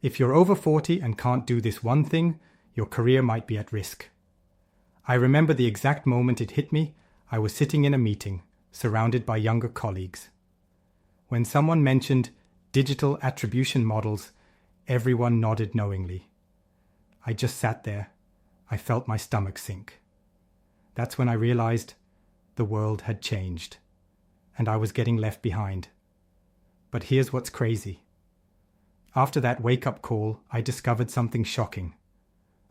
If you're over 40 and can't do this one thing, your career might be at risk. I remember the exact moment it hit me. I was sitting in a meeting, surrounded by younger colleagues. When someone mentioned digital attribution models, everyone nodded knowingly. I just sat there. I felt my stomach sink. That's when I realized the world had changed, and I was getting left behind. But here's what's crazy. After that wake-up call, I discovered something shocking.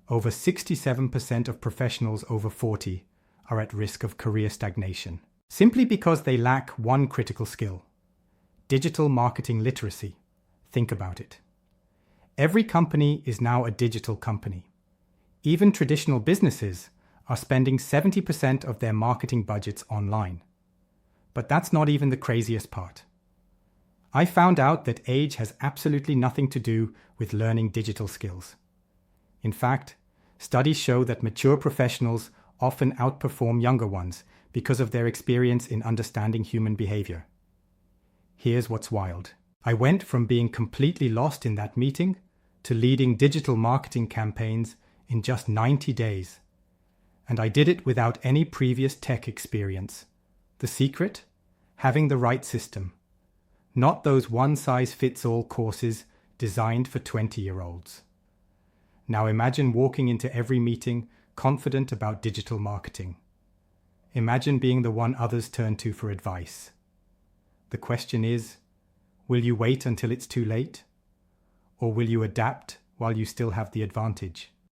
Over 67% of professionals over 40 are at risk of career stagnation, simply because they lack one critical skill: digital marketing literacy. Think about it. Every company is now a digital company. Even traditional businesses are spending 70% of their marketing budgets online. But that's not even the craziest part. I found out that age has absolutely nothing to do with learning digital skills. In fact, studies show that mature professionals often outperform younger ones because of their experience in understanding human behavior. Here's what's wild. I went from being completely lost in that meeting to leading digital marketing campaigns in just 90 days. And I did it without any previous tech experience. The secret? Having the right system. Not those one-size-fits-all courses designed for 20-year-olds. Now imagine walking into every meeting confident about digital marketing. Imagine being the one others turn to for advice. The question is, will you wait until it's too late? Or will you adapt while you still have the advantage?